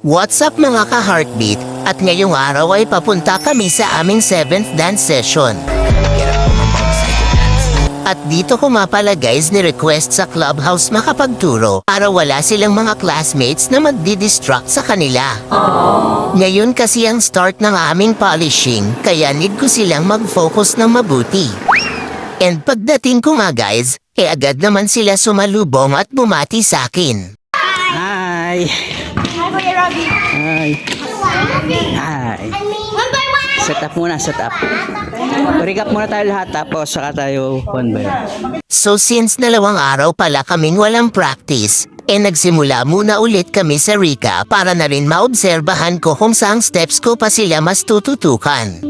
What's up mga ka-heartbeat? At ngayong araw ay papunta kami sa aming 7th dance session. At dito ko nga pala guys ni-request sa clubhouse makapagturo para wala silang mga classmates na magdi-distract sa kanila. Ngayon kasi ang start ng aming polishing kaya need ko silang mag-focus ng mabuti. And pagdating ko nga guys, agad naman sila sumalubong at bumati sa akin. Hi! Hi, Kuya Robby. Hi! Hi! One by one. Set up muna, set up. Recap muna tayo lahat tapos saka tayo one by one. So since 2 araw pala kaming walang practice, nagsimula muna ulit kami sa Rika para na rin maobserbahan ko kung saang steps ko pa sila mas tututukan.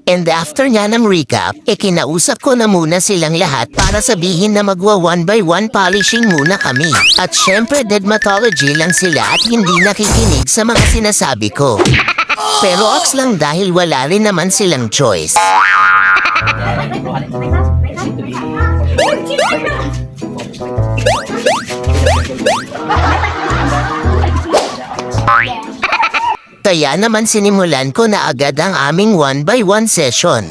And after niya ng recap, kinausap ko na muna silang lahat para sabihin na magwa 1 by 1 polishing muna kami. At syempre dermatology lang sila at hindi nakikinig sa mga sinasabi ko. Pero ox lang dahil wala rin naman silang choice. Kaya naman sinimulan ko na agad ang aming 1 by 1 session.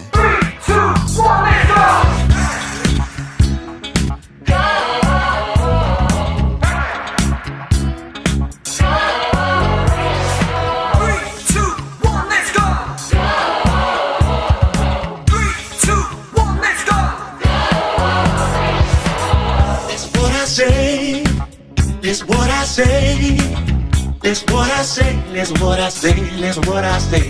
It's what I say. It's what I say. It's what I say, it's what I say, it's what I say.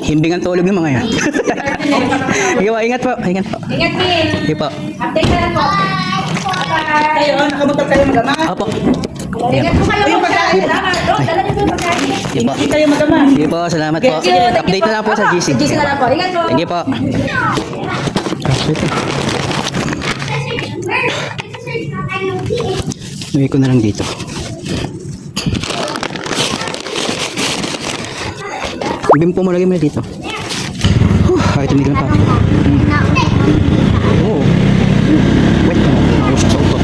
Himbing ang tulog ng mga yan. Sige po, ingat po, ingat po. Ingat, Min. Sige po. Update ka na po. Kayo, nakamotor kayo magama. Opo. Ingat po kayo magkain. Salamat. Dala niyo po yung pagkain. Sige po. Hindi kayo magama. Sige po, salamat po. Thank you. Update na lang po sa GC. GC na lang po. Ingat po. Sige po. Uwi ko na lang dito. Ibig po mo lagi mo dito. Ay, tumigil pa. Oh. Wait ka na. Sa auto.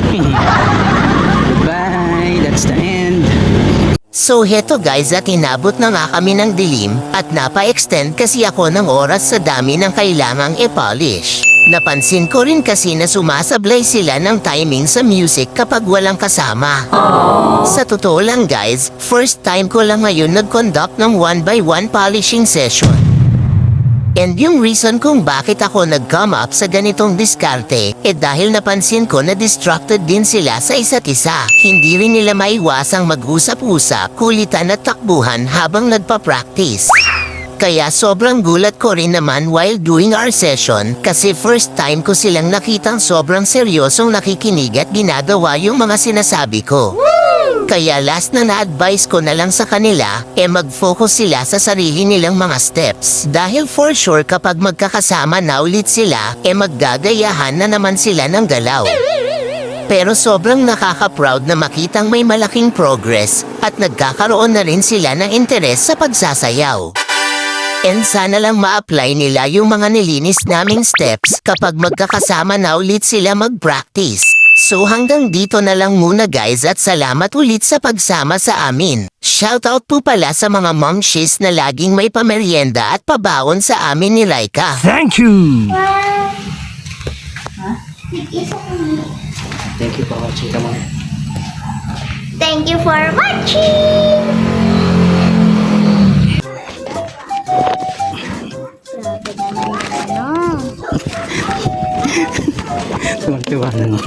Goodbye. That's the end. So heto guys at inabot na nga kami ng dilim at napa-extend kasi ako ng oras sa dami ng kailangang i-polish. Napansin ko rin kasi na sumasablay sila ng timing sa music kapag walang kasama. Sa totoo lang guys, first time ko lang ngayon nag-conduct ng 1 by 1 polishing session. And yung reason kung bakit ako nag-come up sa ganitong diskarte, dahil napansin ko na distracted din sila sa isa't isa. Hindi rin nila maiwasang mag-usap-usap, kulitan at takbuhan habang nagpa-practice. Kaya sobrang gulat ko rin naman while doing our session kasi first time ko silang nakitang sobrang seryosong nakikinig at ginagawa yung mga sinasabi ko. Kaya last na na-advise ko na lang sa kanila, mag-focus sila sa sarili nilang mga steps. Dahil for sure kapag magkakasama na ulit sila, maggagayahan na naman sila ng galaw. Pero sobrang nakaka-proud na makitang may malaking progress at nagkakaroon na rin sila ng interes sa pagsasayaw. And sana lang ma-apply nila yung mga nilinis naming steps kapag magkakasama na ulit sila mag-practice. So hanggang dito na lang muna guys at salamat ulit sa pagsama sa amin. Shoutout po pala sa mga momshies na laging may pamerienda at pabaon sa amin ni Laika. Thank you! Thank you for watching. Come on. Thank you for watching. Tuwang-tuwa na.